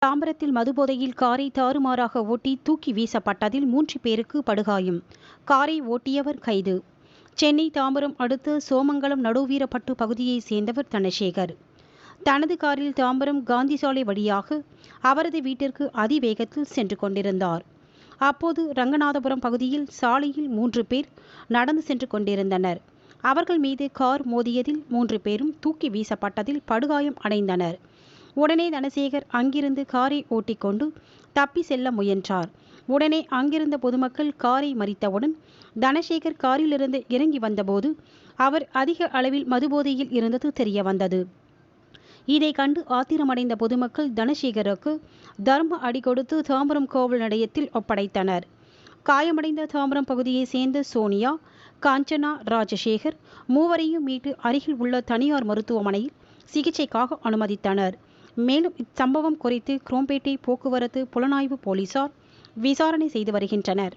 தாம்பரத்தில் மதுபோதையில் காரை தாறுமாறாக ஓட்டி தூக்கி வீசப்பட்டதில் 3 பேருக்கு படுகாயம். காரை ஓட்டியவர் கைது. சென்னை தாம்பரம் அடுத்த சோமங்கலம் நடுவீரப்பட்டு பகுதியைச் சேர்ந்தவர் தனசேகர். தனது காரில் தாம்பரம் காந்தி சாலை வழியாக அவரது வீட்டிற்கு அதிவேகத்தில் சென்று கொண்டிருந்தார். அப்போது ரங்கநாதபுரம் பகுதியில் சாலையில் 3 பேர் நடந்து சென்று கொண்டிருந்தனர். அவர்கள் மீது கார் மோதியதில் 3 பேரும் தூக்கி வீசப்பட்டதில் படுகாயம் அடைந்தனர். உடனே தனசேகர் அங்கிருந்து காரை ஓட்டிக்கொண்டு தப்பி செல்ல முயன்றார். உடனே அங்கிருந்த பொதுமக்கள் காரை மறித்தவுடன் தனசேகர் காரிலிருந்து இறங்கி வந்தபோது அவர் அதிக அளவில் மதுபோதையில் இருந்தது தெரிய வந்தது. இதை கண்டு ஆத்திரமடைந்த பொதுமக்கள் தனசேகருக்கு தர்ம அடி கொடுத்து தாம்பரம் காவல் நிலையத்தில் ஒப்படைத்தனர். காயமடைந்த தாம்பரம் பகுதியைச் சேர்ந்த சோனியா, காஞ்சனா, ராஜசேகர் மூவரையும் மீட்டு அருகில் உள்ள தனியார் மருத்துவமனையில் சிகிச்சைக்காக அனுமதித்தனர். மேலும் இச்சம்பவம் குறித்து குரோம்பேட்டை போக்குவரத்து புலனாய்வு போலீசார் விசாரணை செய்து வருகின்றனர்.